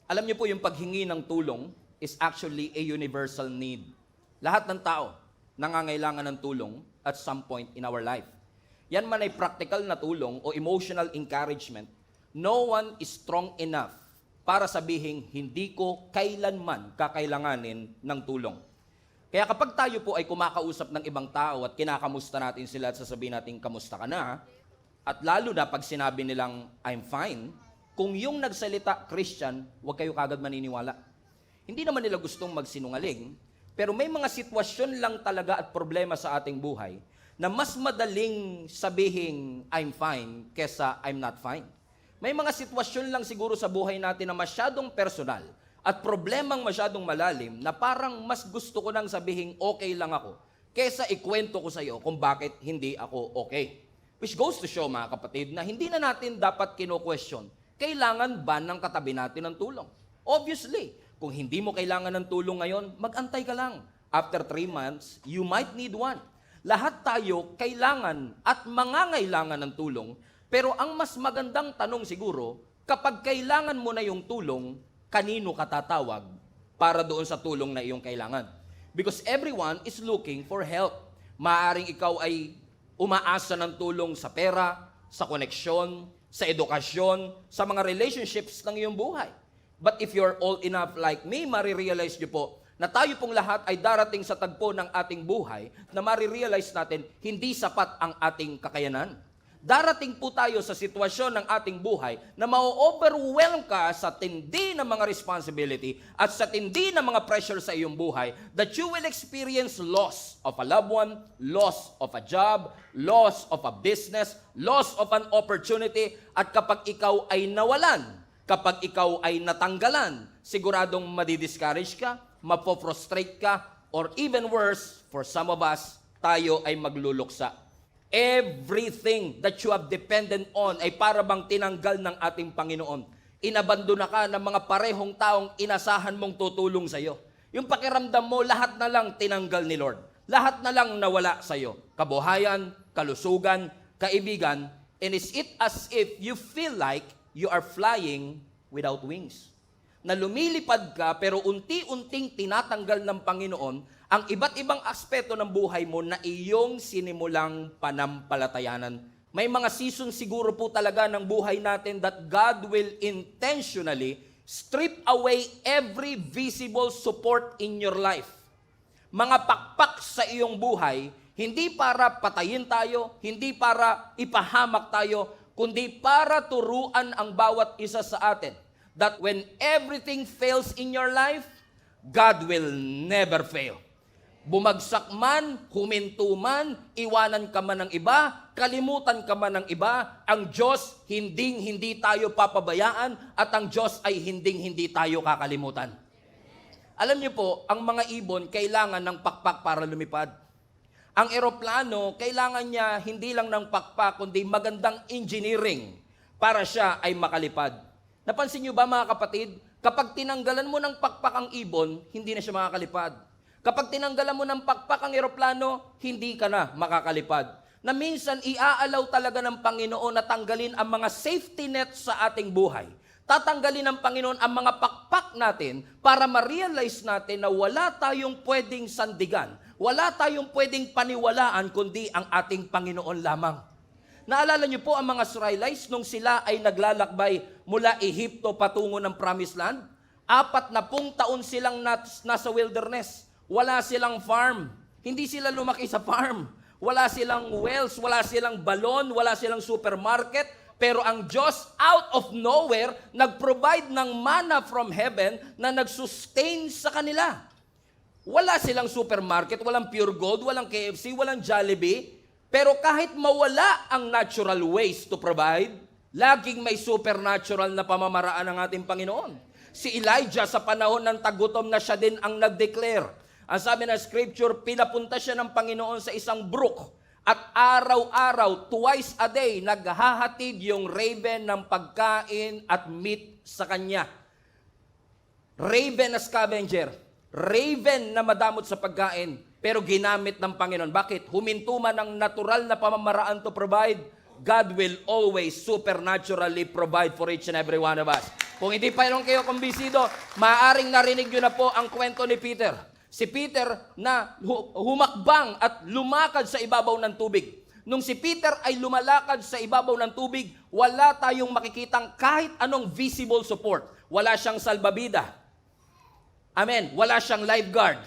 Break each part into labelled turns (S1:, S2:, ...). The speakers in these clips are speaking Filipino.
S1: Alam niyo po, yung paghingi ng tulong is actually a universal need. Lahat ng tao nangangailangan ng tulong at some point in our life. Yan man ay practical na tulong o emotional encouragement, no one is strong enough para sabihin, hindi ko kailanman kakailanganin ng tulong. Kaya kapag tayo po ay kumakausap ng ibang tao at kinakamusta natin sila at sasabihin natin, kamusta ka na? At lalo na pag sinabi nilang, I'm fine, kung yung nagsalita Christian, huwag kayo kagad maniniwala. Hindi naman nila gustong magsinungaling, pero may mga sitwasyon lang talaga at problema sa ating buhay na mas madaling sabihin, I'm fine, kesa I'm not fine. May mga sitwasyon lang siguro sa buhay natin na masyadong personal at problemang masyadong malalim na parang mas gusto ko nang sabihin, okay lang ako, kesa ikwento ko sa iyo kung bakit hindi ako okay. Which goes to show, mga kapatid, na hindi na natin dapat kino-question, kailangan ba ng katabi natin ng tulong? Obviously, kung hindi mo kailangan ng tulong ngayon, mag-antay ka lang. After 3 months, you might need one. Lahat tayo kailangan at mangangailangan ng tulong, pero ang mas magandang tanong siguro, kapag kailangan mo na yung tulong, kanino ka tatawag para doon sa tulong na iyong kailangan? Because everyone is looking for help. Maaring ikaw ay umaasa ng tulong sa pera, sa koneksyon, sa edukasyon, sa mga relationships ng iyong buhay. But if you're old enough like me, marirealize nyo po na tayo pong lahat ay darating sa tagpo ng ating buhay na marirealize natin hindi sapat ang ating kakayanan. Darating po tayo sa sitwasyon ng ating buhay na ma-overwhelm ka sa tindi ng mga responsibility at sa tindi ng mga pressure sa iyong buhay that you will experience loss of a loved one, loss of a job, loss of a business, loss of an opportunity, at kapag ikaw ay nawalan, kapag ikaw ay natanggalan, siguradong madidiscourage ka, mapo-frustrate ka, or even worse, for some of us, tayo ay magluluksa. Everything that you have dependent on ay para bang tinanggal ng ating Panginoon. Inabandona ka ng mga parehong taong inasahan mong tutulong sa iyo. Yung pakiramdam mo, lahat na lang tinanggal ni Lord. Lahat na lang nawala sa iyo. Kabuhayan, kalusugan, kaibigan, and is it as if you feel like you are flying without wings. Na lumilipad ka pero unti-unting tinatanggal ng Panginoon ang iba't ibang aspeto ng buhay mo na iyong sinimulang panampalatayanan. May mga season siguro po talaga ng buhay natin that God will intentionally strip away every visible support in your life. Mga pakpak sa iyong buhay, hindi para patayin tayo, hindi para ipahamak tayo, kundi para turuan ang bawat isa sa atin that when everything fails in your life, God will never fail. Bumagsak man, huminto man, iwanan ka man ng iba, kalimutan ka man ng iba, ang Diyos hindi tayo papabayaan at ang Diyos ay hindi tayo kakalimutan. Alam niyo po, ang mga ibon kailangan ng pakpak para lumipad. Ang eroplano, kailangan niya hindi lang ng pakpak, kundi magandang engineering para siya ay makalipad. Napansin niyo ba, mga kapatid, kapag tinanggalan mo ng pakpak ang ibon, hindi na siya makakalipad. Kapag tinanggalan mo ng pakpak ang eroplano, hindi ka na makakalipad. Na minsan, iaalaw talaga ng Panginoon na tanggalin ang mga safety net sa ating buhay. Tatanggalin ng Panginoon ang mga pakpak natin para ma-realize natin na wala tayong pwedeng sandigan, wala tayong pwedeng paniwalaan, kundi ang ating Panginoon lamang. Naalala niyo po ang mga Israelites nung sila ay naglalakbay mula Ehipto patungo ng Promised Land? 40 taon silang nasa wilderness. Wala silang farm. Hindi sila lumaki sa farm. Wala silang wells, wala silang balon, wala silang supermarket. Pero ang Diyos, out of nowhere, nag-provide ng manna from heaven na nag-sustain sa kanila. Wala silang supermarket, walang Pure Gold, walang KFC, walang Jollibee. Pero kahit mawala ang natural ways to provide, laging may supernatural na pamamaraan ng ating Panginoon. Si Elijah sa panahon ng tagutom na siya din ang nag-declare. Ang sabi ng scripture, pinapunta siya ng Panginoon sa isang brook at araw-araw, twice a day, naghahatid yung raven ng pagkain at meat sa kanya. Raven na scavenger, raven na madamot sa pagkain, pero ginamit ng Panginoon. Bakit? Huminto man ang natural na pamamaraan to provide, God will always supernaturally provide for each and every one of us. Kung hindi pa rin kayo kumbinsido, maaaring narinig nyo na po ang kwento ni Peter. Si Peter na humakbang at lumakad sa ibabaw ng tubig. Nung si Peter ay lumalakad sa ibabaw ng tubig, wala tayong makikitang kahit anong visible support. Wala siyang salbabida. Amen. Wala siyang lifeguard.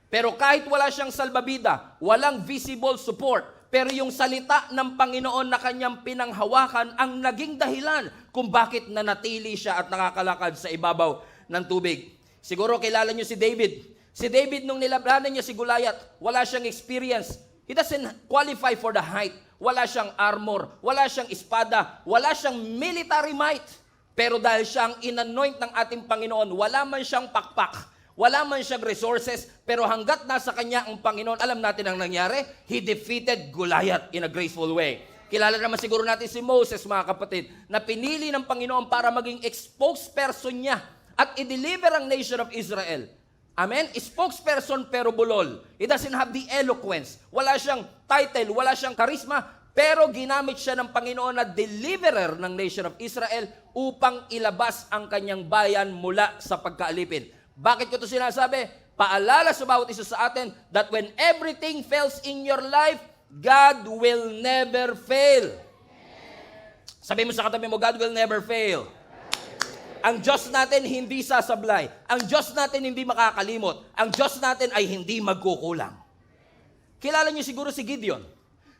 S1: Pero kahit wala siyang salbabida, walang visible support. Pero yung salita ng Panginoon na kanyang pinanghawakan ang naging dahilan kung bakit nanatili siya at nakakalakad sa ibabaw ng tubig. Siguro kilala niyo si David. Si David, nung nilabanan niya si Goliath, wala siyang experience. He doesn't qualify for the height. Wala siyang armor, wala siyang espada, wala siyang military might. Pero dahil siyang inanoint ng ating Panginoon, wala man siyang pakpak, wala man siyang resources, pero hanggat nasa kanya ang Panginoon, alam natin ang nangyari, he defeated Goliath in a graceful way. Kilala naman siguro natin si Moses, mga kapatid, na pinili ng Panginoon para maging spokesperson niya at i-deliver ang nation of Israel. Amen? Spokesperson pero bulol. He doesn't have the eloquence. Wala siyang title, wala siyang charisma, pero ginamit siya ng Panginoon na deliverer ng nation of Israel upang ilabas ang kanyang bayan mula sa pagkaalipin. Bakit ko ito sinasabi? Paalala sa bawat isa sa atin that when everything fails in your life, God will never fail. Sabi mo sa katabi mo, God will never fail. Ang Diyos natin hindi sasablay. Ang Diyos natin hindi makakalimot. Ang Diyos natin ay hindi magkukulang. Kilala niyo siguro si Gideon.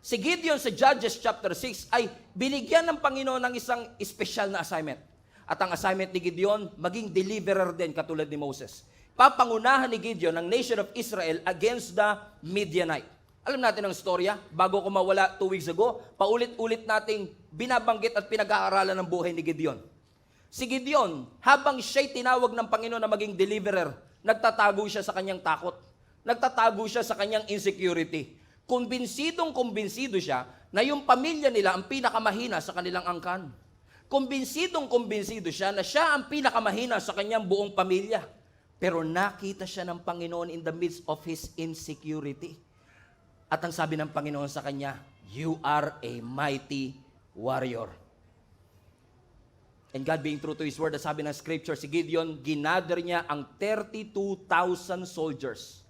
S1: Si Gideon sa Judges chapter 6 ay binigyan ng Panginoon ng isang special na assignment. At ang assignment ni Gideon, maging deliverer din katulad ni Moses. Papangunahan ni Gideon ang nation of Israel against the Midianite. Alam natin ang storya, bago ko mawala 2 weeks ago, paulit-ulit nating binabanggit at pinag-aaralan ng buhay ni Gideon. Si Gideon, habang siya'y tinawag ng Panginoon na maging deliverer, nagtatago siya sa kanyang takot. Nagtatago siya sa kanyang insecurity. Kumbinsidong-kumbinsido siya na yung pamilya nila ang pinakamahina sa kanilang angkan. Kumbinsidong-kumbinsido siya na siya ang pinakamahina sa kanyang buong pamilya. Pero nakita siya ng Panginoon in the midst of his insecurity. At ang sabi ng Panginoon sa kanya, "You are a mighty warrior." And God being true to His word, sabi ng scripture, si Gideon, ginather niya ang 32,000 soldiers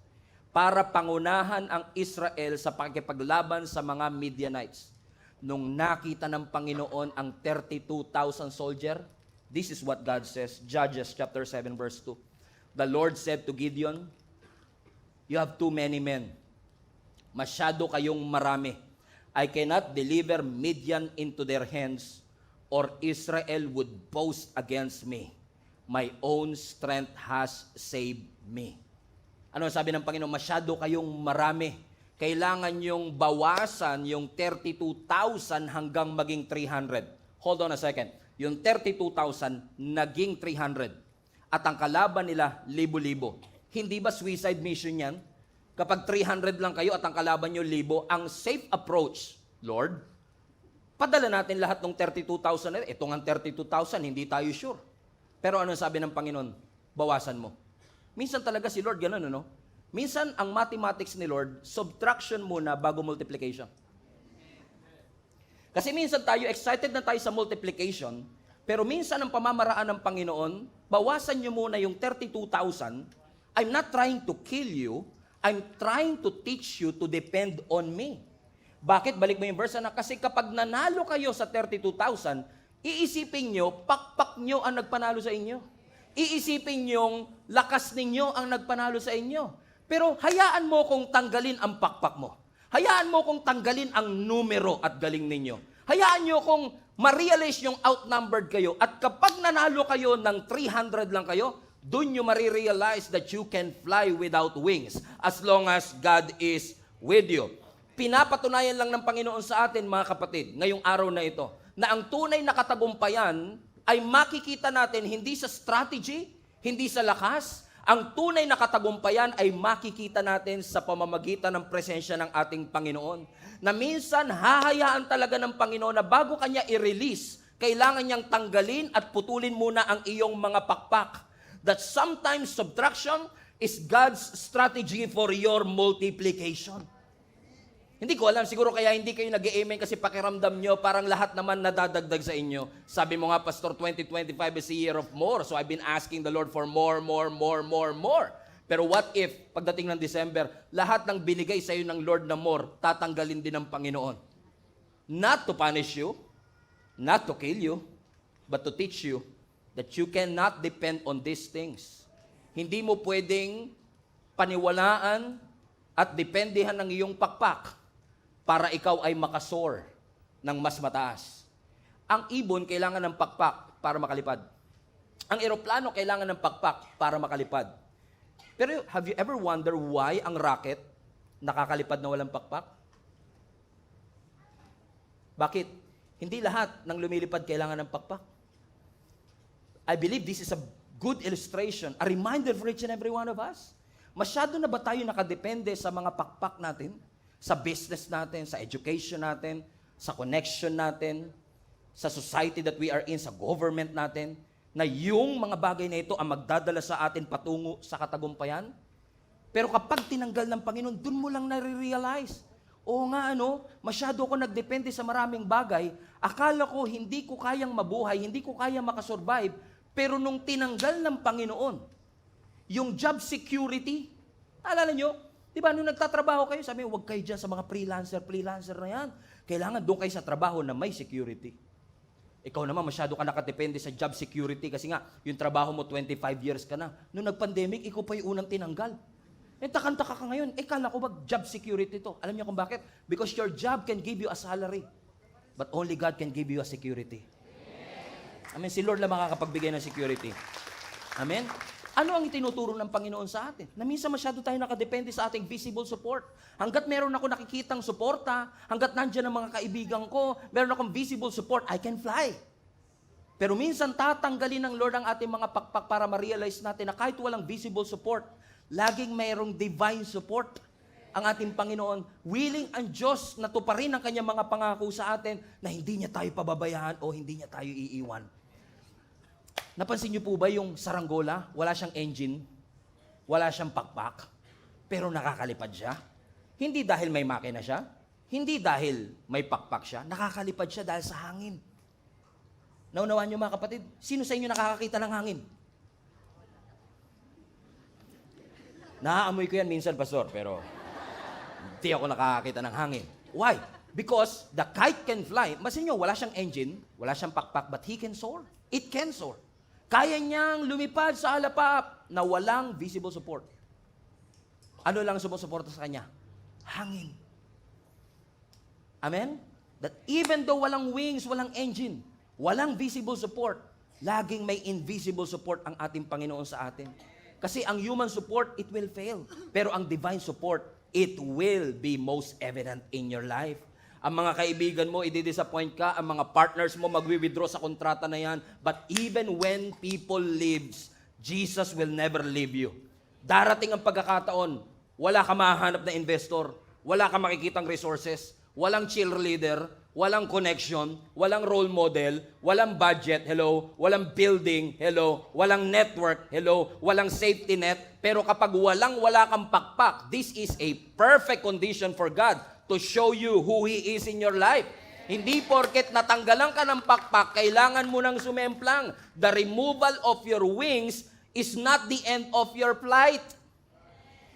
S1: para pangunahan ang Israel sa pakikipaglaban sa mga Midianites. Nung nakita ng Panginoon ang 32,000 soldier, this is what God says, Judges chapter 7 verse 2. The Lord said to Gideon, "You have too many men. Masyado kayong marami. I cannot deliver Midian into their hands, or Israel would boast against me. My own strength has saved me." Ano sabi ng Panginoon? Masyado kayong marami. Kailangan yung bawasan yung 32,000 hanggang maging 300. Hold on a second. Yung 32,000 naging 300. At ang kalaban nila, libo-libo. Hindi ba suicide mission yan? Kapag 300 lang kayo at ang kalaban nyo libo, ang safe approach, Lord, padala natin lahat ng 32,000 na ito nga 32,000, hindi tayo sure. Pero ano sabi ng Panginoon? Bawasan mo. Minsan talaga si Lord ganun, no? Minsan ang mathematics ni Lord, subtraction muna bago multiplication. Kasi minsan tayo, excited na tayo sa multiplication, pero minsan ang pamamaraan ng Panginoon, bawasan nyo muna yung 32,000. I'm not trying to kill you, I'm trying to teach you to depend on me. Bakit? Balik mo yung verse na, kasi kapag nanalo kayo sa 32,000, iisipin nyo, pakpak nyo ang nagpanalo sa inyo. Iisipin nyo, lakas ninyo ang nagpanalo sa inyo. Pero hayaan mo kung tanggalin ang pakpak mo. Hayaan mo kung tanggalin ang numero at galing ninyo. Hayaan nyo kung ma-realize yung outnumbered kayo. At kapag nanalo kayo ng 300 lang kayo, doon nyo marirealize that you can fly without wings as long as God is with you. Pinapatunayan lang ng Panginoon sa atin, mga kapatid, ngayong araw na ito, na ang tunay na katagumpayan ay makikita natin hindi sa strategy, hindi sa lakas. Ang tunay na katagumpayan ay makikita natin sa pamamagitan ng presensya ng ating Panginoon. Na minsan, hahayaan talaga ng Panginoon na bago kanya i-release, kailangan niyang tanggalin at putulin muna ang iyong mga pakpak. That sometimes subtraction is God's strategy for your multiplication. Hindi ko alam, siguro kaya hindi kayo nag-amen kasi pakiramdam nyo, parang lahat naman nadadagdag sa inyo. Sabi mo nga, Pastor, 2025 is a year of more. So I've been asking the Lord for more. Pero what if, pagdating ng December, lahat ng binigay sa iyo ng Lord na more, tatanggalin din ng Panginoon? Not to punish you, not to kill you, but to teach you that you cannot depend on these things. Hindi mo pwedeng paniwalaan at dependihan ng iyong pakpak para ikaw ay makasoar ng mas mataas. Ang ibon kailangan ng pakpak para makalipad. Ang eroplano kailangan ng pakpak para makalipad. Pero have you ever wondered why ang rocket nakakalipad na walang pakpak? Bakit? Hindi lahat ng lumilipad kailangan ng pakpak. I believe this is a good illustration, a reminder for each and every one of us. Masyado na ba tayo nakadepende sa mga pakpak natin? Sa business natin, sa education natin, sa connection natin, sa society that we are in, sa government natin, na yung mga bagay na ito ang magdadala sa atin patungo sa katagumpayan? Pero kapag tinanggal ng Panginoon, dun mo lang nare-realize, oo nga masyado ako nagdepende sa maraming bagay, akala ko hindi ko kayang mabuhay, hindi ko kayang makasurvive, pero nung tinanggal ng Panginoon, yung job security, alala nyo, di ba, nung nagtatrabaho kayo, sabi, huwag kayo dyan sa mga freelancer na yan. Kailangan doon kayo sa trabaho na may security. Ikaw naman, masyado ka nakadepende sa job security kasi nga, yung trabaho mo 25 years ka na. Nung nag-pandemic, ikaw pa yung unang tinanggal. Takantaka ka ngayon. Kala ko job security to. Alam niyo kung bakit? Because your job can give you a salary. But only God can give you a security. Amen. Si Lord lang makakapagbigay ng security. Amen. Ano ang itinuturo ng Panginoon sa atin? Na minsan masyado tayo nakadepende sa ating visible support. Hanggat meron ako nakikitang suporta, hanggat nandiyan ang mga kaibigan ko, meron akong visible support, I can fly. Pero minsan tatanggalin ng Lord ang ating mga pakpak para ma-realize natin na kahit walang visible support, laging mayroong divine support ang ating Panginoon. Willing ang Diyos na tuparin ang kanyang mga pangako sa atin na hindi niya tayo pababayaan o hindi niya tayo iiwan. Napansin niyo po ba yung saranggola? Wala siyang engine, wala siyang pakpak, pero nakakalipad siya. Hindi dahil may makina siya, hindi dahil may pakpak siya, nakakalipad siya dahil sa hangin. Naunawaan niyo mga kapatid, sino sa inyo nakakakita ng hangin? Naaamoy ko yan minsan, Pastor, pero hindi ako nakakakita ng hangin. Why? Because the kite can fly. Masin niyo, wala siyang engine, wala siyang pakpak, but he can soar. It can soar. Kaya niyang lumipad sa alapap na walang visible support. Ano lang sumusuporta sa kanya? Hangin. Amen? That even though walang wings, walang engine, walang visible support, laging may invisible support ang ating Panginoon sa atin. Kasi ang human support, it will fail. Pero ang divine support, it will be most evident in your life. Ang mga kaibigan mo, i-disappoint ka. Ang mga partners mo, magwi-withdraw sa kontrata na yan. But even when people leaves, Jesus will never leave you. Darating ang pagkakataon, wala ka mahahanap na investor, wala ka makikitang resources, walang cheerleader, walang connection, walang role model, walang budget, hello, walang building, hello, walang network, hello, walang safety net. Pero kapag wala kang pakpak, this is a perfect condition for God to show you who He is in your life. Hindi porket natanggalan ka ng pakpak, kailangan mo nang sumemplang. The removal of your wings is not the end of your flight.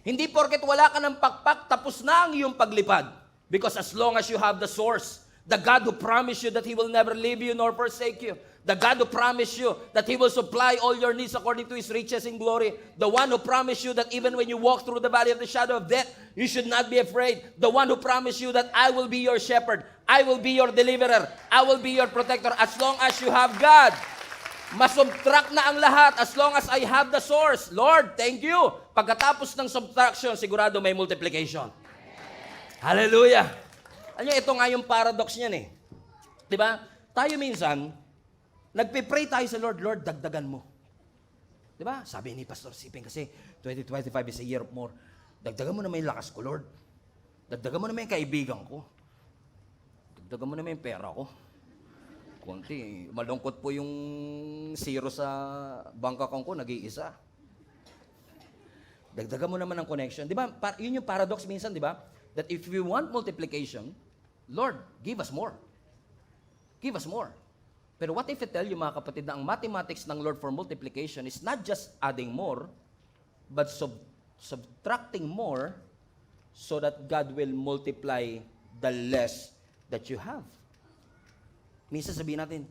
S1: Hindi porket wala ka ng pakpak, tapos na ang iyong paglipad. Because as long as you have the source, the God who promised you that He will never leave you nor forsake you, the God who promised you that He will supply all your needs according to His riches in glory, the one who promised you that even when you walk through the valley of the shadow of death, you should not be afraid, the one who promised you that I will be your shepherd, I will be your deliverer, I will be your protector, as long as you have God. Masubtract na ang lahat as long as I have the source. Lord, thank you. Pagkatapos ng subtraction, sigurado may multiplication. Hallelujah. Alam niyo, ito nga yung paradox niyan eh. Diba? Tayo minsan, nagpipray tayo sa Lord, Lord, dagdagan mo. Diba? Sabi ni Pastor Siping kasi, 2025 is a year of more. Dagdagan mo naman yung lakas ko, Lord. Dagdagan mo naman yung kaibigan ko. Dagdagan mo naman yung pera ko. Kunti, malungkot po yung zero sa bank account ko, nag-iisa. Dagdagan mo naman ang connection. Di ba? Yun yung paradox minsan, di ba? that if we want multiplication, Lord, give us more. Give us more. Pero what if I tell you, mga kapatid, na ang mathematics ng Lord for multiplication is not just adding more, but subtracting more so that God will multiply the less that you have. Minsan sabihin natin,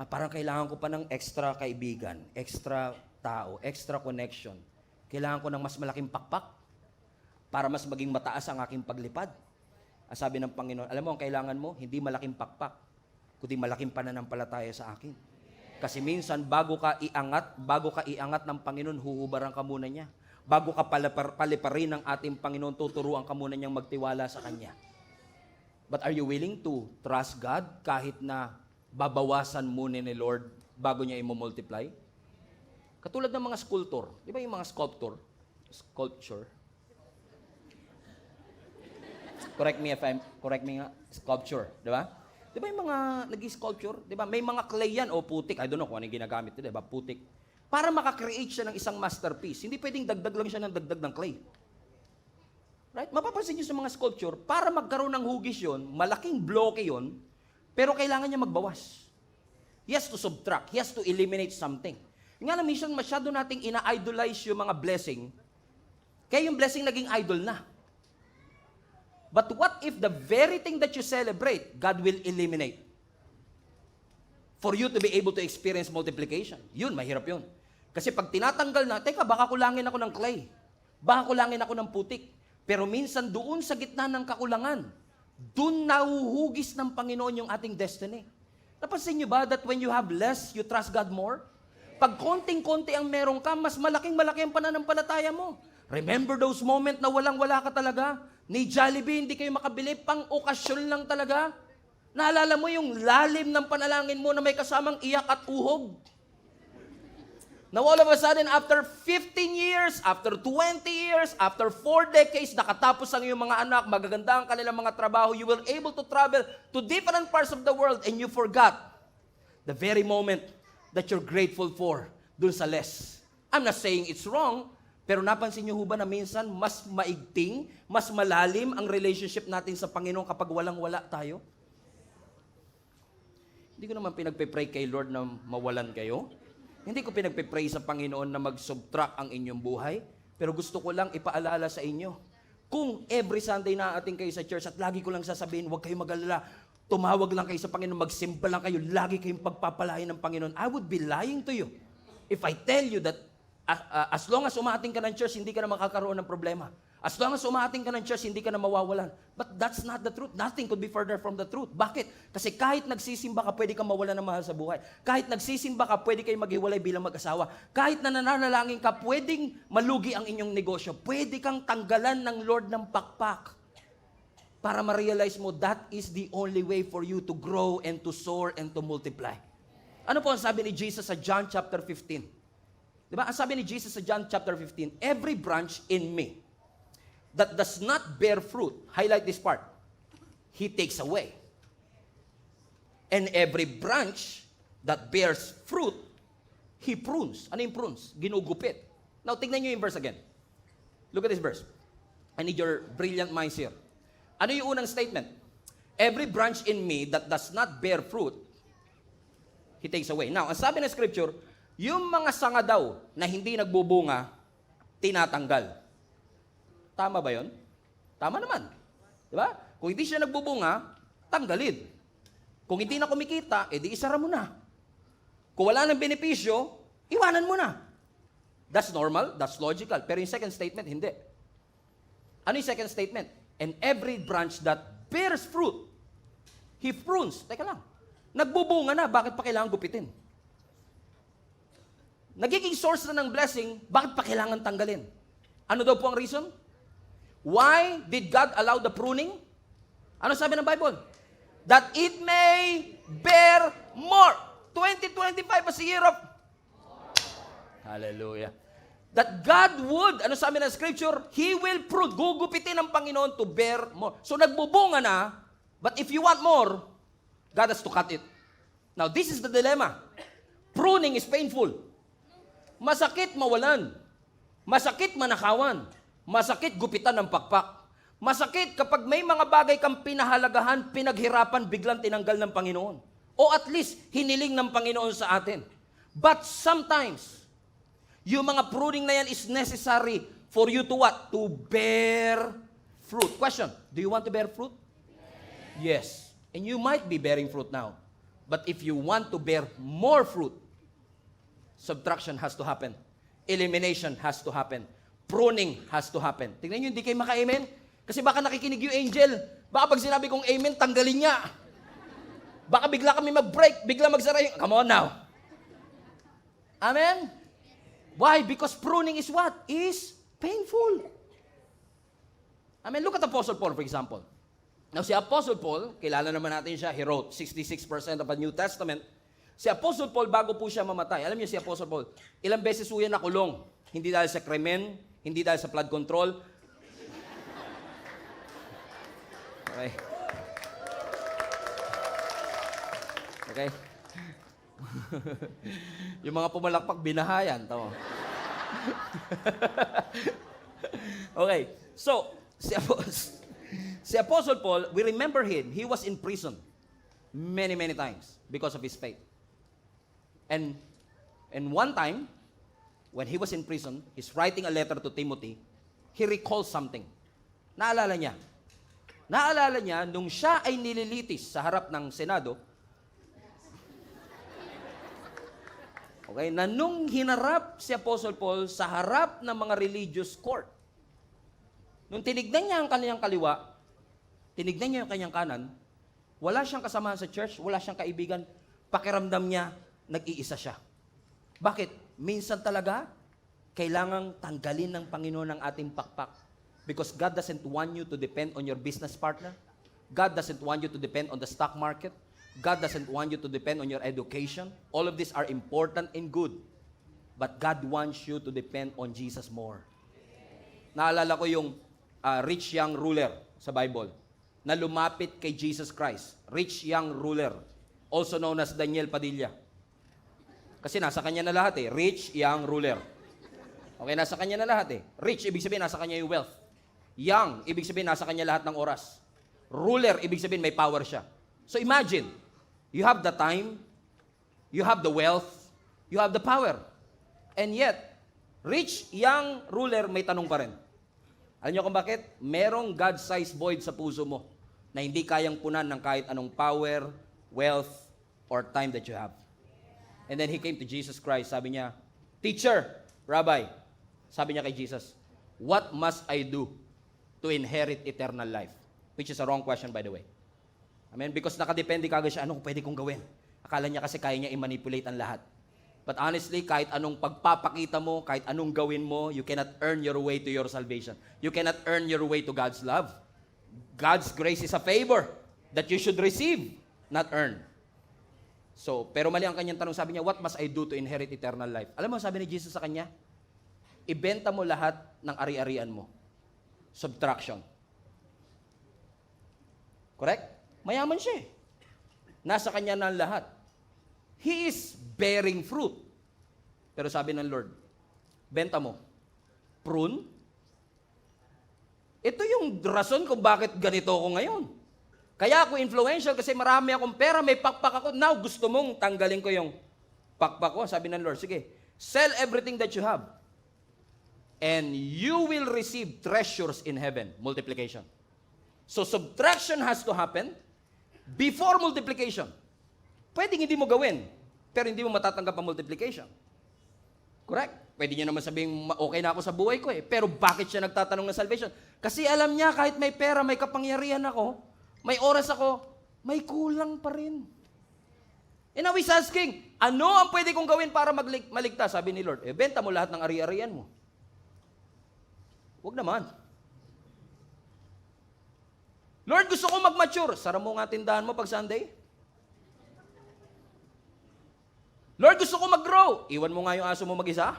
S1: parang kailangan ko pa ng extra kaibigan, extra tao, extra connection. Kailangan ko ng mas malaking pakpak para mas maging mataas ang aking paglipad. Ang sabi ng Panginoon, alam mo, ang kailangan mo, hindi malaking pakpak, kundi malaking pananampalataya sa akin. Kasi minsan, bago ka iangat ng Panginoon, huhubaran ka muna niya. Bago ka paliparin ng ating Panginoon, tuturuan ka muna niyang magtiwala sa Kanya. But are you willing to trust God kahit na babawasan muna ni Lord bago niya i-multiply? Katulad ng mga sculptor. Di ba yung mga sculpture? Correct me nga, sculpture. Di ba? Di ba yung mga nag-sculpture? Di ba? May mga clay yan o putik. I don't know kung ano yung ginagamit. Di ba? Putik. Para makakreate siya ng isang masterpiece, hindi pwedeng dagdag lang siya ng dagdag ng clay. Right? Mapapansin niyo sa mga sculpture, para magkaroon ng hugis yun, malaking bloke yun, pero kailangan niya magbawas. He has to subtract. He has to eliminate something. Nga na minsan masyado nating ina-idolize yung mga blessing, kaya yung blessing naging idol na. But what if the very thing that you celebrate, God will eliminate? For you to be able to experience multiplication. Yun, mahirap yun. Kasi pag tinatanggal na, teka, baka kulangin ako ng clay. Baka kulangin ako ng putik. Pero minsan doon sa gitna ng kakulangan, doon nahuhugis ng Panginoon yung ating destiny. Napansin nyo ba that when you have less, you trust God more? Pag konting-konti ang meron ka, mas malaking-malaki ang pananampalataya mo. Remember those moments na walang-wala ka talaga? Ni Jollibee, hindi kayo makabili, pang okasyon lang talaga. Naalala mo yung lalim ng panalangin mo na may kasamang iyak at uhog? Now all of a sudden, after 15 years, after 20 years, after 4 decades, nakatapos ang iyong mga anak, magaganda ang kanilang mga trabaho, you will able to travel to different parts of the world and you forgot the very moment that you're grateful for dun sa less. I'm not saying it's wrong, pero napansin niyo ba na minsan mas maigting, mas malalim ang relationship natin sa Panginoon kapag walang-wala tayo? Hindi ko naman pinagpe-pray kay Lord na mawalan kayo. Hindi ko pinagpe-pray sa Panginoon na mag-subtract ang inyong buhay. Pero gusto ko lang ipaalala sa inyo. Kung every Sunday na ating kayo sa church at lagi ko lang sasabihin, huwag kayong mag-alala, tumawag lang kayo sa Panginoon, magsimba lang kayo, lagi kayong pagpapalain ng Panginoon, I would be lying to you if I tell you that as long as umaating ka ng church, hindi ka na makakaroon ng problema. As long as umaating ka ng church, hindi ka na mawawalan. But that's not the truth. Nothing could be further from the truth. Bakit? Kasi kahit nagsisimba ka, pwede kang mawalan ng mahal sa buhay. Kahit nagsisimba ka, pwede kayong maghiwalay bilang mag-asawa. Kahit nananalangin ka, pwedeng malugi ang inyong negosyo. Pwede kang tanggalan ng Lord ng pakpak para ma-realize mo that is the only way for you to grow and to soar and to multiply. Ano po ang sabi ni Jesus sa John chapter 15? Diba? Ang sabi ni Jesus sa John chapter 15, every branch in me that does not bear fruit, highlight this part, He takes away. And every branch that bears fruit, He prunes. Ano yung prunes? Ginugupit. Now, tignan nyo yung verse again. Look at this verse. I need your brilliant minds here. Ano yung unang statement? Every branch in me that does not bear fruit, He takes away. Now, ang sabi ng scripture, yung mga sanga daw na hindi nagbubunga, tinatanggal. Tama ba yon? Tama naman. Diba? Kung hindi siya nagbubunga, tanggalin. Kung hindi na kumikita, edi isara mo na. Kung wala ng benepisyo, iwanan mo na. That's normal, that's logical. Pero yung second statement, hindi. Ano yung second statement? And every branch that bears fruit, He prunes. Teka lang. Nagbubunga na, bakit pa kailangan gupitin? Nagiging source na ng blessing, bakit pa kailangan tanggalin? Ano daw po ang reason? Why did God allow the pruning? Ano sabi ng Bible? That it may bear more. 2025 is a year of... Hallelujah. That God would, ano sabi ng scripture? He will prune. Gugupitin ng Panginoon to bear more. So nagbubunga na, but if you want more, God has to cut it. Now, this is the dilemma. Pruning is painful. Masakit mawalan. Masakit manakawan. Masakit gupitan ng pakpak. Masakit kapag may mga bagay kang pinahalagahan, pinaghirapan, biglang tinanggal ng Panginoon. O at least, hiniling ng Panginoon sa atin. But sometimes, yung mga pruning na yan is necessary for you to what? To bear fruit. Question, do you want to bear fruit? Yes. And you might be bearing fruit now. But if you want to bear more fruit, subtraction has to happen. Elimination has to happen. Pruning has to happen. Tingnan nyo, hindi kayo maka-amen. Kasi baka nakikinig yung angel. Baka pag sinabi kong amen, tanggalin niya. Baka bigla kami mag-break, bigla magsara yung... Come on now. Amen? Why? Because pruning is what? Is painful. Amen? Look at Apostle Paul, for example. Now, si Apostle Paul, kilala naman natin siya, he wrote 66% of the New Testament. Si Apostle Paul, bago po siya mamatay, alam niyo si Apostle Paul, ilang beses po yan nakulong. Hindi dahil sa krimen, hindi dahil sa flood control. Okay. Okay. Yung mga pumalakpak, binahayan. Tama. Okay. So, si Apostle Paul, we remember him. He was in prison many, many times because of his faith. And one time, when he was in prison, he's writing a letter to Timothy, he recalls something. Naalala niya, nung siya ay nililitis sa harap ng Senado, okay, na nung hinarap si Apostle Paul sa harap ng mga religious court, nung tinignan niya ang kanyang kaliwa, tinignan niya yung kanyang kanan, wala siyang kasamahan sa church, wala siyang kaibigan, pakiramdam niya, nag-iisa siya. Bakit? Minsan talaga, kailangang tanggalin ng Panginoon ang ating pakpak. Because God doesn't want you to depend on your business partner. God doesn't want you to depend on the stock market. God doesn't want you to depend on your education. All of these are important and good. But God wants you to depend on Jesus more. Naalala ko yung rich young ruler sa Bible na lumapit kay Jesus Christ. Rich young ruler, also known as Daniel Padilla. Kasi nasa kanya na lahat eh. Rich young ruler. Okay, nasa kanya na lahat eh. Rich, ibig sabihin nasa kanya yung wealth. Young, ibig sabihin nasa kanya lahat ng oras. Ruler, ibig sabihin may power siya. So imagine, you have the time, you have the wealth, you have the power. And yet, rich, young, ruler, may tanong pa rin. Alam niyo kung bakit? Merong God-sized void sa puso mo na hindi kayang punan ng kahit anong power, wealth, or time that you have. And then he came to Jesus Christ. Sabi niya, Teacher, Rabbi, sabi niya kay Jesus, what must I do to inherit eternal life? Which is a wrong question, by the way. Amen? Because nakadepende kagad siya, anong pwede kong gawin? Akala niya kasi kaya niya i-manipulate ang lahat. But honestly, kahit anong pagpapakita mo, kahit anong gawin mo, you cannot earn your way to your salvation. You cannot earn your way to God's love. God's grace is a favor that you should receive, not earn. So, pero mali ang kanyang tanong. Sabi niya, what must I do to inherit eternal life? Alam mo, sabi ni Jesus sa kanya, ibenta mo lahat ng ari-arian mo. Subtraction. Correct? Mayaman siya eh. Nasa kanya na lahat. He is bearing fruit. Pero sabi ng Lord, benta mo. Prune. Ito yung rason kung bakit ganito ako ngayon. Kaya ako influential kasi marami akong pera, may pakpak ako. Now, gusto mong tanggalin ko yung pakpak ko. Sabi ng Lord, sige, sell everything that you have. And you will receive treasures in heaven. Multiplication. So, subtraction has to happen before multiplication. Pwedeng hindi mo gawin, pero hindi mo matatanggap ang multiplication. Correct? Pwede niya naman sabihin, okay na ako sa buhay ko eh. Pero bakit siya nagtatanong ng salvation? Kasi alam niya, kahit may pera, may kapangyarihan ako, may oras ako, may kulang pa rin. And now he's asking, ano ang pwede kong gawin para maligtas? Sabi ni Lord, benta mo lahat ng ari-arian mo. Huwag naman. Lord, gusto ko mag-mature. Sara mo nga tindahan mo pag Sunday. Lord, gusto ko mag-grow. Iwan mo nga yung aso mo mag-isa.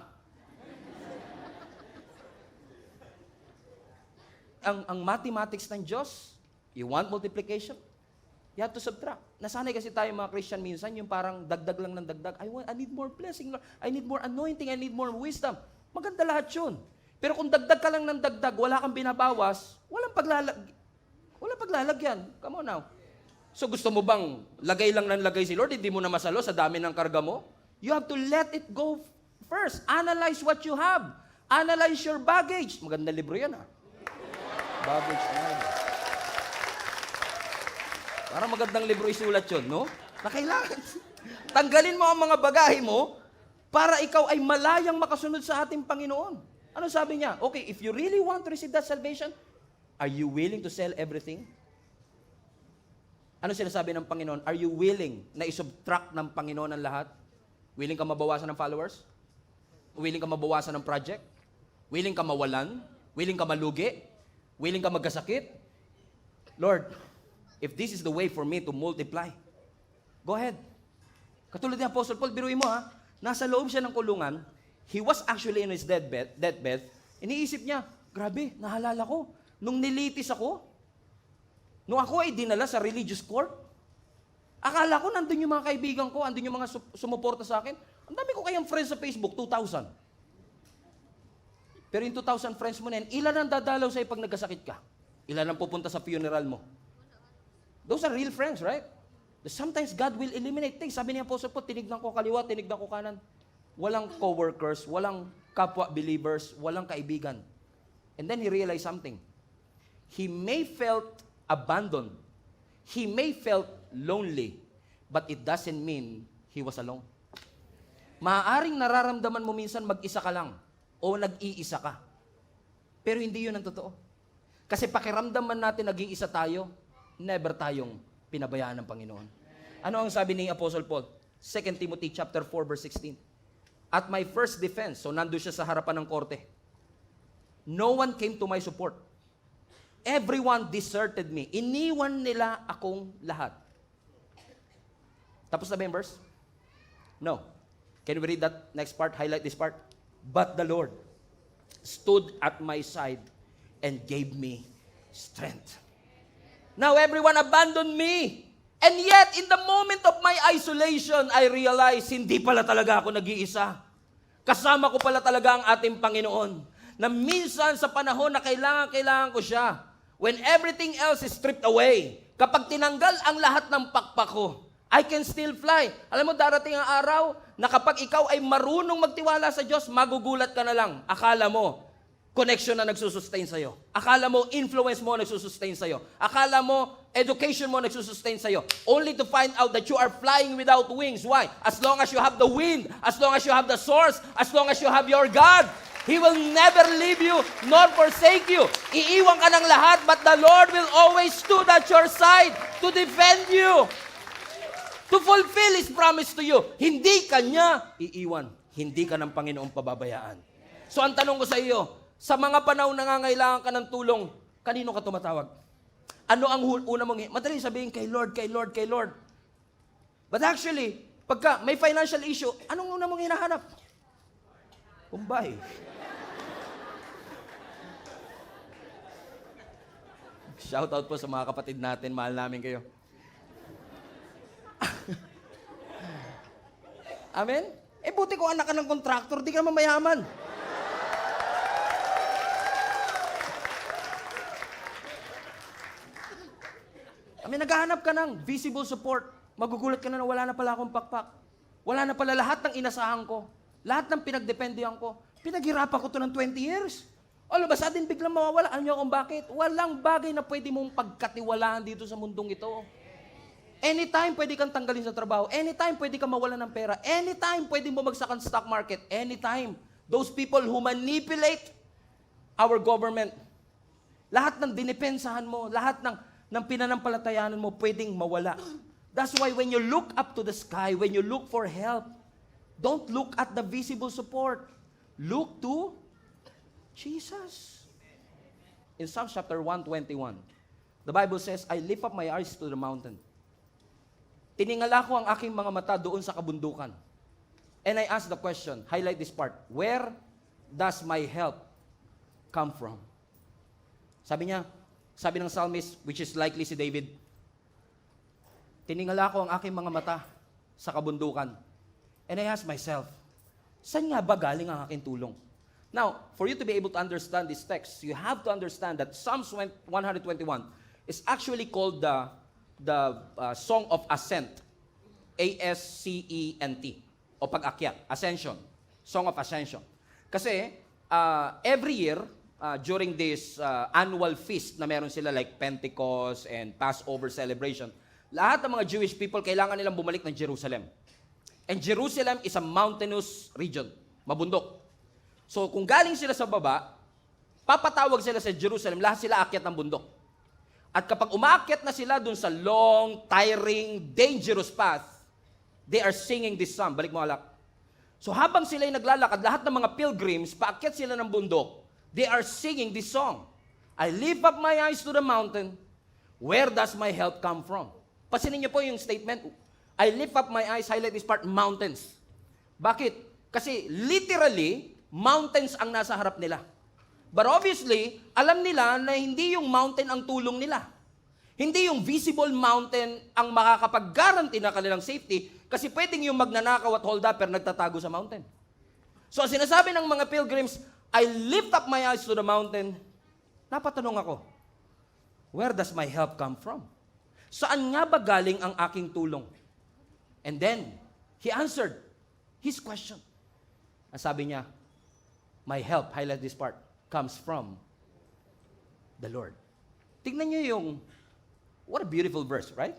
S1: Ang mathematics ng Diyos, you want multiplication? You have to subtract. Nasanay kasi tayo mga Christian minsan, yung parang dagdag lang ng dagdag. I need more blessing, Lord. I need more anointing. I need more wisdom. Maganda lahat yun. Pero kung dagdag ka lang ng dagdag, wala kang binabawas, walang Walang paglalagyan. Come on now. So gusto mo bang lagay lang ng lagay si Lord, hindi mo na masalo sa dami ng karga mo? You have to let it go first. Analyze what you have. Analyze your baggage. Maganda libro yan, ha? Baggage man. Parang magandang libro isulat yun, no? Na kailangan. Tanggalin mo ang mga bagahe mo para ikaw ay malayang makasunod sa ating Panginoon. Ano sabi niya? Okay, if you really want to receive that salvation, are you willing to sell everything? Ano sinasabi ng Panginoon? Are you willing na isubtract ng Panginoon ang lahat? Willing ka mabawasan ng followers? Willing ka mabawasan ng project? Willing ka mawalan? Willing ka malugi? Willing ka magkasakit? Lord, if this is the way for me to multiply, go ahead. Katulad ni Apostle Paul, biruin mo ha, nasa loob siya ng kulungan, he was actually in his deathbed, iniisip niya, grabe, nahalala ko, nung nilitis ako, nung ako ay dinala sa religious court, akala ko nandun yung mga kaibigan ko, andun yung mga sumuporta sa akin. Ang dami ko kayang friends sa Facebook, 2,000. Pero yung 2,000 friends mo na yan, ilan ang dadalaw sa'yo pag nagkasakit ka? Ilan ang pupunta sa funeral mo? Those are real friends, right? Sometimes God will eliminate things. Sabi ni Apostle Paul, tinignan ko kaliwa, tinignan ko kanan. Walang co-workers, walang kapwa believers, walang kaibigan. And then he realized something. He may felt abandoned. He may felt lonely, but it doesn't mean he was alone. Maaaring nararamdaman mo minsan mag-isa ka lang o nag-iisa ka. Pero hindi yun ang totoo. Kasi pakiramdaman natin nag-iisa tayo, never tayong pinabayaan ng Panginoon. Ano ang sabi ni Apostle Paul? 2 Timothy chapter 4 verse 16. At my first defense, so nandun siya sa harapan ng korte. No one came to my support. Everyone deserted me. Iniwan nila akong lahat. Tapos na ba yung verse? No. Can we read that next part? Highlight this part. But the Lord stood at my side and gave me strength. Now everyone abandoned me. And yet, in the moment of my isolation, I realized, hindi pala talaga ako nag-iisa. Kasama ko pala talaga ang ating Panginoon. Na minsan sa panahon na kailangan ko siya, when everything else is stripped away, kapag tinanggal ang lahat ng pakpak ko, I can still fly. Alam mo, darating ang araw na kapag ikaw ay marunong magtiwala sa Diyos, magugulat ka na lang. Akala mo, connection na nagsusustain sa'yo. Akala mo, influence mo nagsusustain sa'yo. Akala mo, education mo nagsusustain sa'yo. Only to find out that you are flying without wings. Why? As long as you have the wind, as long as you have the source, as long as you have your God, He will never leave you nor forsake you. Iiwan ka ng lahat, but the Lord will always stood at your side to defend you, to fulfill His promise to you. Hindi ka niya iiwan. Hindi ka ng Panginoong pababayaan. So ang tanong ko sa iyo, sa mga panahon na nangangailangan ka ng tulong, kanino ka tumatawag? Ano ang una mong, madaling sabihin, kay Lord, kay Lord, kay Lord. But actually, pagka may financial issue, anong una mong hinahanap? Kumbay. Shout out po sa mga kapatid natin, mahal namin kayo. Amen? Buti ko anak ka ng kontraktor, di ka naman mayaman. Naghahanap ka ng visible support. Magugulat ka na wala na pala akong pakpak. Wala na pala lahat ng inasahan ko. Lahat ng pinagdependihan ko. Pinaghirapan ko to ng 20 years. Alam ba, sa atin biglang mawawala. Alam niyo kung bakit? Walang bagay na pwede mong pagkatiwalaan dito sa mundong ito. Anytime pwede kang tanggalin sa trabaho. Anytime pwede kang mawalan ng pera. Anytime pwede bumagsak ang stock market. Anytime. Those people who manipulate our government. Lahat ng dinipensahan mo, lahat ng pinanampalatayanan mo, pwedeng mawala. That's why when you look up to the sky, when you look for help, don't look at the visible support. Look to Jesus. In Psalms chapter 121, the Bible says, I lift up my eyes to the mountain. Tiningala ko ang aking mga mata doon sa kabundukan. And I ask the question, highlight this part, where does my help come from? Sabi ng psalmist, which is likely si David, tiningala ko ang aking mga mata sa kabundukan. And I ask myself, saan nga ba galing ang aking tulong? Now, for you to be able to understand this text, you have to understand that Psalms 121 is actually called the Song of Ascent. A-S-C-E-N-T. O pag-akyat. Ascension. Song of Ascension. Kasi, every year, during this annual feast na meron sila like Pentecost and Passover celebration, lahat ng mga Jewish people, kailangan nilang bumalik ng Jerusalem. And Jerusalem is a mountainous region. Mabundok. So, kung galing sila sa baba, papatawag sila sa Jerusalem, lahat sila akyat ng bundok. At kapag umaakyat na sila dun sa long, tiring, dangerous path, they are singing this psalm. Balik mo alak. So habang sila'y naglalakad, lahat ng mga pilgrims, paakyat sila ng bundok, they are singing this song. I lift up my eyes to the mountain. Where does my help come from? Pasinin niyo po yung statement. I lift up my eyes, highlight this part, mountains. Bakit? Kasi literally, mountains ang nasa harap nila. But obviously, alam nila na hindi yung mountain ang tulong nila. Hindi yung visible mountain ang makakapag-guarantee na kanilang safety kasi pwedeng yung magnanakaw at hold-upper nagtatago sa mountain. So, ang sinasabi ng mga pilgrims, I lift up my eyes to the mountain. Napatanong ako, where does my help come from? Saan nga ba galing ang aking tulong? And then, he answered his question. Ang sabi niya, my help, highlight this part, comes from the Lord. Tignan niyo yung, what a beautiful verse, right?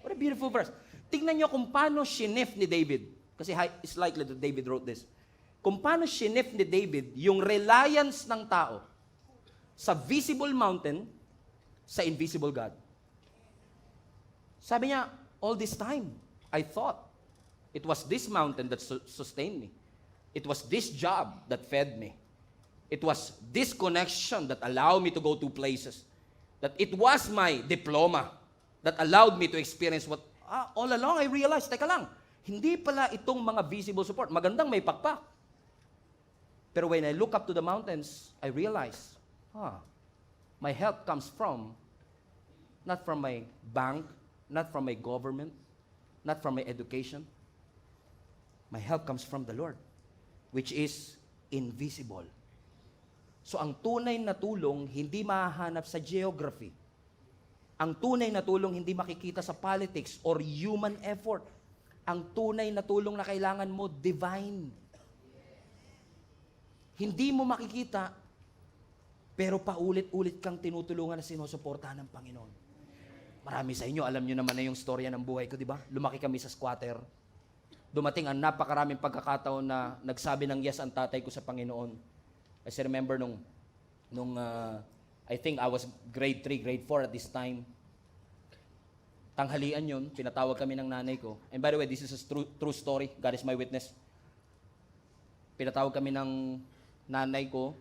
S1: What a beautiful verse. Tignan niyo kung paano shinif ni David. Kasi it's likely that David wrote this. Kung paano shinif ni David yung reliance ng tao sa visible mountain, sa invisible God. Sabi niya, all this time, I thought it was this mountain that sustained me. It was this job that fed me. It was this connection that allowed me to go to places. That it was my diploma that allowed me to experience what, all along I realized, teka lang, hindi pala itong mga visible support. Magandang may pakpak. Pero when I look up to the mountains, I realize, my help comes from, not from my bank, not from my government, not from my education. My help comes from the Lord, which is invisible. So ang tunay na tulong, hindi mahahanap sa geography. Ang tunay na tulong, hindi makikita sa politics or human effort. Ang tunay na tulong na kailangan mo, divine. Hindi mo makikita, pero paulit-ulit kang tinutulungan na sinusuportahan ng Panginoon. Marami sa inyo, alam nyo naman na yung storya ng buhay ko, di ba? Lumaki kami sa squatter. Dumating ang napakaraming pagkakataon na nagsabi ng yes ang tatay ko sa Panginoon. I still remember nung I think I was grade 3, grade 4 at this time. Tanghalian yun, pinatawag kami ng nanay ko. And by the way, this is a true story. God is my witness. Pinatawag kami ng nanay ko.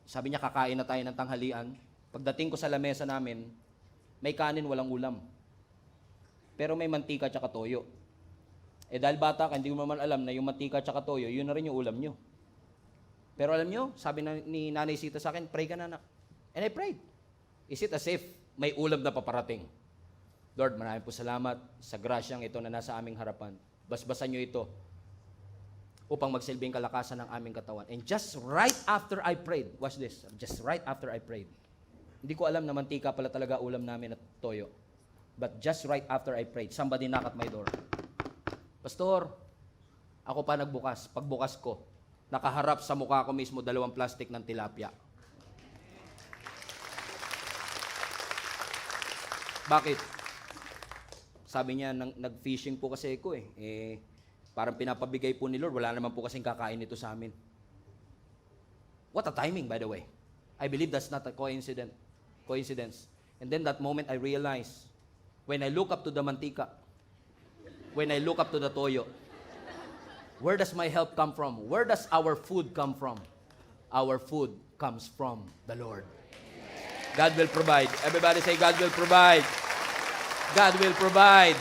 S1: Sabi niya, kakain na tayo ng tanghalian. Pagdating ko sa lamesa namin, may kanin, walang ulam. Pero may mantika at toyo. Eh dahil bata ka, hindi ko naman alam na yung mantika at toyo, yun na rin yung ulam nyo. Pero alam nyo, sabi ni Nanay Sita sa akin, pray ka na anak. And I prayed. Is it as if may ulam na paparating? Lord, maraming po salamat sa grasyang ito na nasa aming harapan. Basbasan nyo ito upang magsilbing kalakasan ng aming katawan. And just right after I prayed, watch this, just right after I prayed, hindi ko alam na mantika pala talaga ulam namin at toyo. But just right after I prayed, somebody knocked at my door. Pastor, ako pa nagbukas. Pagbukas ko, nakaharap sa mukha ko mismo 2 plastic ng tilapia. Bakit? Sabi niya, nag-fishing po kasi ako parang pinapabigay po ni Lord, wala naman po kasing kakain ito sa amin. What a timing, by the way. I believe that's not a coincidence. And then that moment I realized, when I look up to the mantika, when I look up to the toyo, where does my help come from? Where does our food come from? Our food comes from the Lord. God will provide. Everybody say, God will provide. God will provide.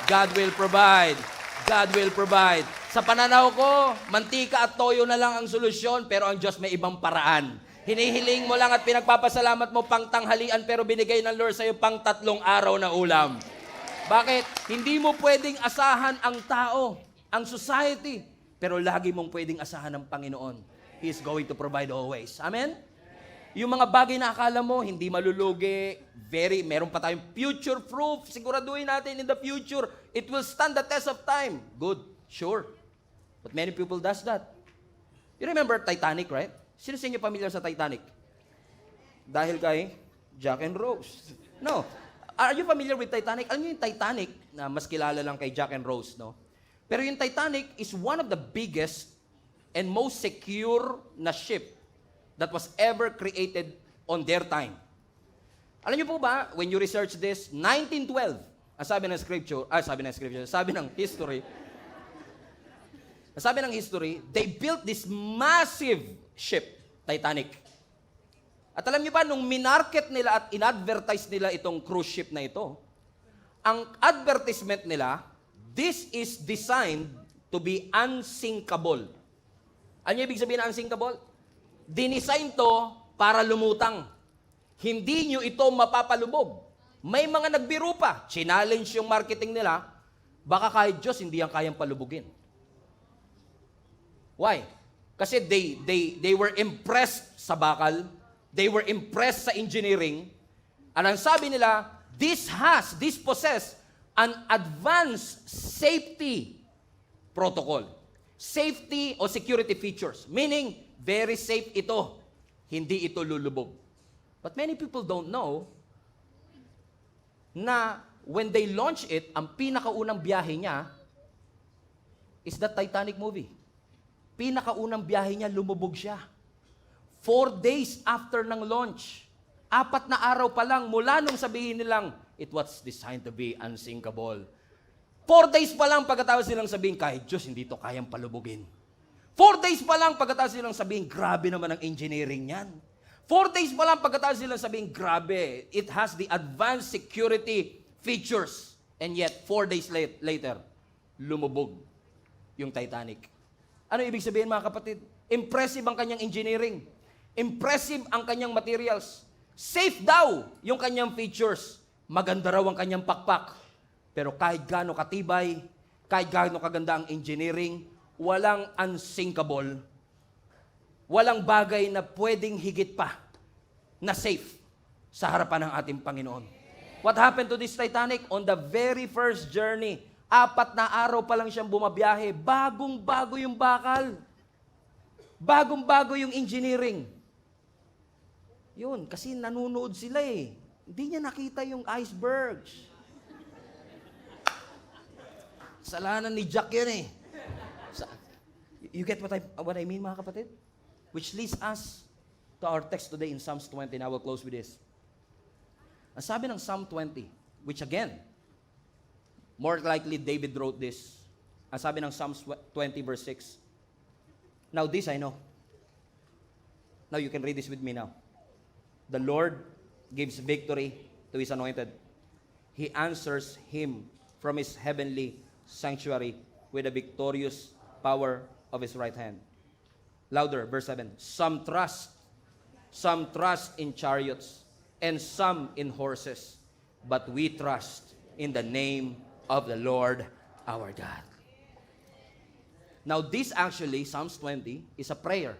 S1: God will provide. God will provide. Sa pananaw ko, mantika at toyo na lang ang solusyon, pero ang Diyos may ibang paraan. Hinihiling mo lang at pinagpapasalamat mo pang tanghalian, pero binigay ng Lord sa iyo pang 3 araw na ulam. Bakit? Hindi mo pwedeng asahan ang tao, ang society, pero lagi mong pwedeng asahan ng Panginoon. He's going to provide always. Amen? Yung mga bagay na akala mo, hindi malulugi, meron pa tayong future proof, siguraduhin natin in the future, it will stand the test of time. Good, sure. But many people does that. You remember Titanic, right? Sino sa inyo familiar sa Titanic? Dahil kay Jack and Rose. No. Are you familiar with Titanic? Alam niyo yung Titanic, na mas kilala lang kay Jack and Rose, no? Pero yung Titanic is one of the biggest and most secure na ship that was ever created on their time. Alam niyo po ba, when you research this, 1912, sabi ng history, they built this massive ship, Titanic. At alam niyo ba, nung minarket nila at in-advertise nila itong cruise ship na ito, ang advertisement nila, this is designed to be unsinkable. Ano ibig sabihin ng unsinkable? Dinesign to para lumutang. Hindi nyo ito mapapalubog. May mga nagbiro pa, challenge yung marketing nila, baka kahit Diyos hindi yan kayang palubugin. Why? Kasi they were impressed sa bakal, they were impressed sa engineering, and ang sabi nila, this possess an advanced safety protocol. Safety o security features. Meaning, very safe ito. Hindi ito lulubog. But many people don't know na when they launch it, ang pinakaunang biyahe niya is the Titanic movie. Pinakaunang biyahe niya, lumubog siya. 4 days after ng launch. 4 na araw pa lang mula nung sabihin nilang, it was designed to be unsinkable. 4 days pa lang pagkatapos nilang sabihin, kahit Diyos, hindi ito kayang palubugin. 4 days pa lang pagkatapos nilang sabihin, grabe naman ang engineering niyan. 4 days pa lang pagkatapos nilang sabihin, grabe, it has the advanced security features. And yet, 4 days later, lumubog yung Titanic. Ano ibig sabihin mga kapatid? Impressive ang kanyang engineering. Impressive ang kanyang materials. Safe daw yung kanyang features. Maganda raw ang kanyang pakpak. Pero kahit gaano katibay, kahit gaano kaganda ang engineering, walang unsinkable. Walang bagay na pwedeng higit pa na safe sa harapan ng ating Panginoon. What happened to this Titanic? On the very first journey, 4 na araw pa lang siyang bumabiyahe, bagong-bago yung bakal. Bagong-bago yung engineering. Yun, kasi nanunood sila eh. Hindi niya nakita yung icebergs. Salanan ni Jack yan eh. You get what I mean, mga kapatid? Which leads us to our text today in Psalms 20, and I will close with this. Ang sabi ng Psalm 20, which again, more likely David wrote this. Ang sabi ng Psalms 20 verse 6, now this I know. Now you can read this with me now. The Lord gives victory to His anointed. He answers him from His heavenly sanctuary with the victorious power of His right hand. Louder, verse 7. Some trust in chariots, and some in horses, but we trust in the name of the Lord our God. Now this actually, Psalms 20, is a prayer.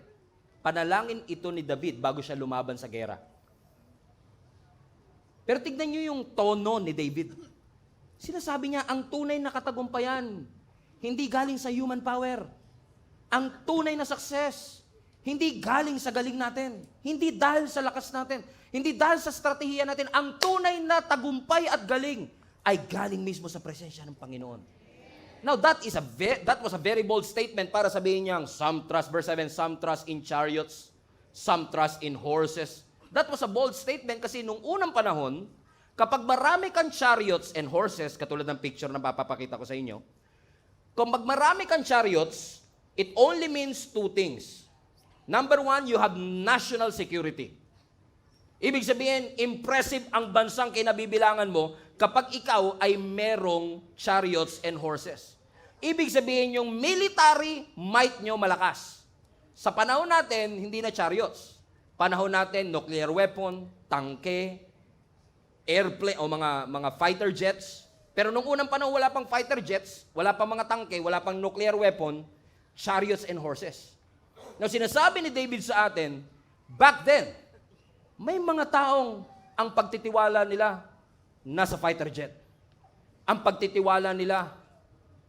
S1: Panalangin ito ni David bago siya lumaban sa gera. Pero tignan niyo yung tono ni David. Sinasabi niya, ang tunay na katagumpayan, hindi galing sa human power. Ang tunay na success, hindi galing sa galing natin. Hindi dahil sa lakas natin. Hindi dahil sa strategiya natin. Ang tunay na tagumpay at galing ay galing mismo sa presensya ng Panginoon. Now, that was a very bold statement para sabihin niyang, some trust, verse 7, some trust in chariots, some trust in horses. That was a bold statement kasi nung unang panahon, kapag marami kang chariots and horses, katulad ng picture na papapakita ko sa inyo, kung marami kang chariots, it only means 2 things. Number 1, you have national security. Ibig sabihin, impressive ang bansang kinabibilangan mo kapag ikaw ay merong chariots and horses. Ibig sabihin, yung military might nyo malakas. Sa panahon natin, hindi na chariots. Panahon natin, nuclear weapon, tangke, airplane, o mga fighter jets. Pero nung unang panahon, wala pang fighter jets, wala pang mga tangke, wala pang nuclear weapon, chariots and horses. Now, sinasabi ni David sa atin, back then, may mga taong ang pagtitiwala nila nasa fighter jet. Ang pagtitiwala nila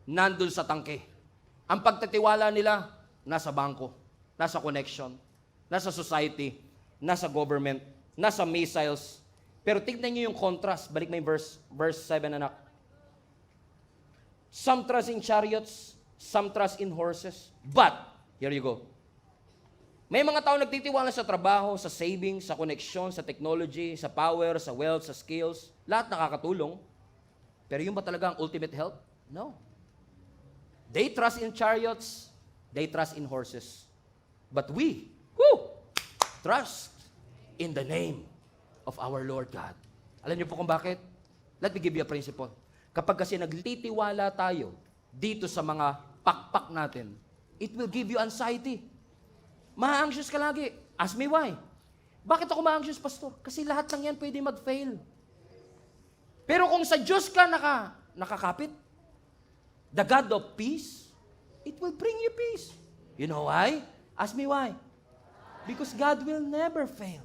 S1: nandun sa tangke. Ang pagtitiwala nila nasa bangko, nasa connection, nasa society, nasa government, nasa missiles. Pero tignan niyo yung contrast. Balik mo yung verse 7, anak. Some trust in chariots, some trust in horses. But, here you go. May mga tao nagtitiwala sa trabaho, sa savings, sa connection, sa technology, sa power, sa wealth, sa skills. Lahat nakakatulong. Pero yung ba talaga ang ultimate help? No. They trust in chariots, they trust in horses. But we, trust in the name of our Lord God. Alam niyo po kung bakit? Let me give you a principle. Kapag kasi nagtitiwala tayo dito sa mga pakpak natin, it will give you anxiety. Ma-anxious ka lagi. Ask me why. Bakit ako ma-anxious, pastor? Kasi lahat ng yan pwede mag-fail. Pero kung sa Diyos ka nakakapit, the God of peace, it will bring you peace. You know why? Ask me why. Because God will never fail.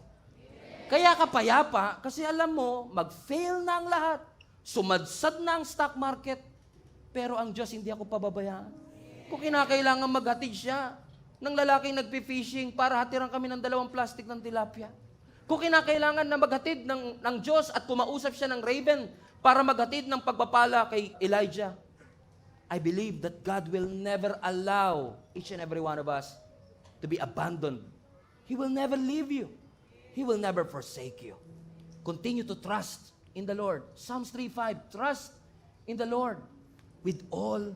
S1: Kaya ka payapa, kasi alam mo, mag-fail na ang lahat. Sumadsad na ang stock market. Pero ang Diyos, hindi ako pababayaan. Kung kinakailangan maghatid siya ng lalaking nagpi-fishing para hatiran kami ng 2 plastic ng tilapia. Kung kinakailangan na maghatid ng Diyos at kumausap siya ng raven para maghatid ng pagpapala kay Elijah, I believe that God will never allow each and every one of us to be abandoned. He will never leave you. He will never forsake you. Continue to trust in the Lord. Psalms 3:5, trust in the Lord with all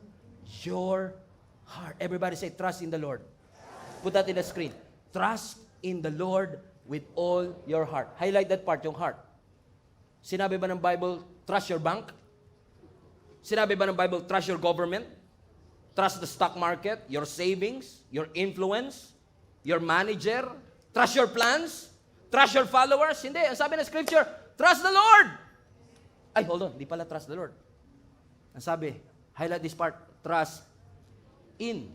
S1: your heart. Everybody say, trust in the Lord. Put that in the screen. Trust in the Lord with all your heart. Highlight that part, yung heart. Sinabi ba ng Bible, trust your bank? Sinabi ba ng Bible, trust your government? Trust the stock market, your savings, your influence, your manager? Trust your plans? Trust your followers? Hindi. Ang sabi ng Scripture, trust the Lord! Ay, hold on. Di pala trust the Lord. Ang sabi, highlight this part, trust in.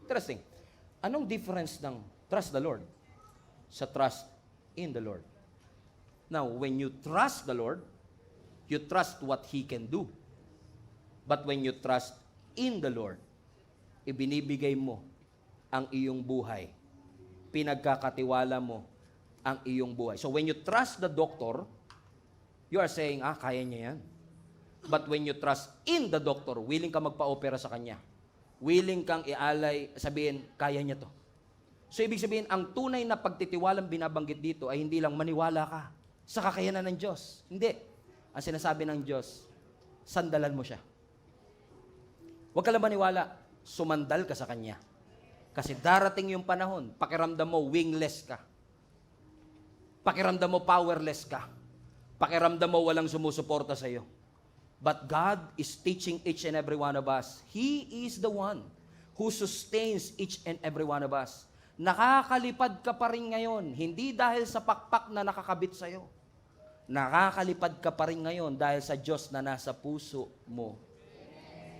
S1: Interesting. Anong difference ng trust the Lord sa trust in the Lord? Now, when you trust the Lord, you trust what He can do. But when you trust in the Lord, ibinibigay mo ang iyong buhay. Pinagkakatiwala mo ang iyong buhay. So when you trust the doctor, you are saying, kaya niya yan. But when you trust in the doctor, willing ka magpa-opera sa kanya. Willing kang ialay, sabihin, kaya niya to. So, ibig sabihin, ang tunay na pagtitiwalang binabanggit dito ay hindi lang maniwala ka sa kakayanan ng Diyos. Hindi. Ang sinasabi ng Diyos, sandalan mo siya. Huwag ka lang maniwala, sumandal ka sa Kanya. Kasi darating yung panahon, pakiramdam mo, wingless ka. Pakiramdam mo, powerless ka. Pakiramdam mo, walang sumusuporta sa iyo. But God is teaching each and every one of us. He is the one who sustains each and every one of us. Nakakalipad ka pa rin ngayon, hindi dahil sa pakpak na nakakabit sa iyo. Nakakalipad ka pa rin ngayon dahil sa Diyos na nasa puso mo.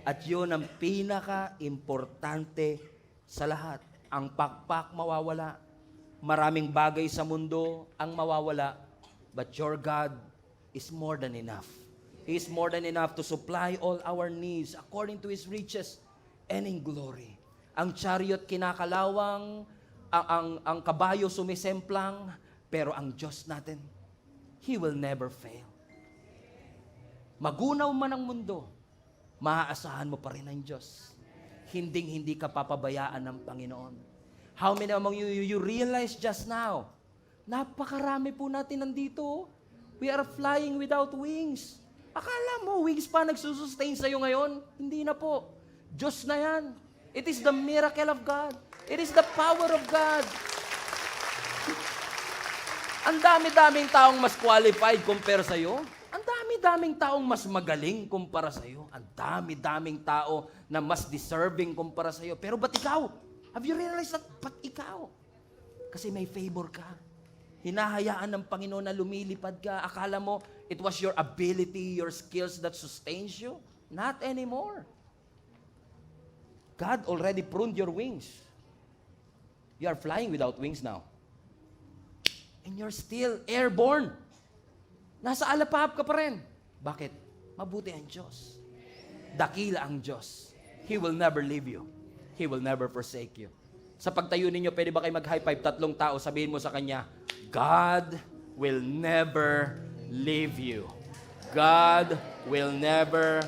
S1: At yun ang pinaka-importante sa lahat. Ang pakpak mawawala. Maraming bagay sa mundo ang mawawala. But your God is more than enough. He is more than enough to supply all our needs according to His riches and in glory. Ang chariot kinakalawang, ang kabayo sumisemplang, pero ang Diyos natin, He will never fail. Magunaw man ang mundo, maaasahan mo pa rin ang Diyos. Hinding-hindi ka papabayaan ng Panginoon. How many among you realize just now, napakarami po natin nandito. We are flying without wings. Akala mo, wings pa nagsusustain sa'yo ngayon? Hindi na po. Diyos na yan. It is the miracle of God. It is the power of God. Ang dami-daming taong mas qualified compare sa'yo. Ang dami-daming taong mas magaling kumpara sa'yo. Ang dami-daming tao na mas deserving kumpara sa'yo. Pero ba't ikaw? Have you realized that ba't ikaw? Kasi may favor ka. Hinahayaan ng Panginoon na lumilipad ka. Akala mo, it was your ability, your skills that sustains you? Not anymore. God already pruned your wings. You are flying without wings now. And you're still airborne. Nasa alapahap ka pa rin. Bakit? Mabuti ang Diyos. Dakila ang Diyos. He will never leave you. He will never forsake you. Sa pagtayo ninyo, pwede ba kayo mag-high five? 3 tao, sabihin mo sa kanya, God will never leave you. God will never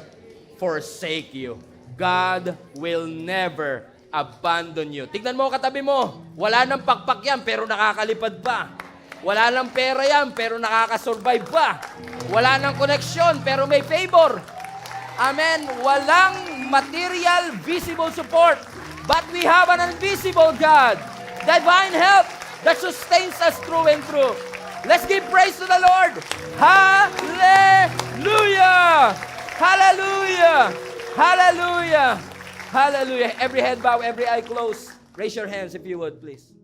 S1: forsake you. God will never abandon you. Tignan mo katabi mo, wala nang pakpak yan, pero nakakalipad pa. Wala nang pera yan, pero nakakasurvive pa. Wala nang koneksyon, pero may favor. Amen. Walang material, visible support. But we have an invisible God. Divine help that sustains us through and through. Let's give praise to the Lord. Hallelujah! Hallelujah! Hallelujah! Hallelujah. Every head bow, every eye closed. Raise your hands if you would, please.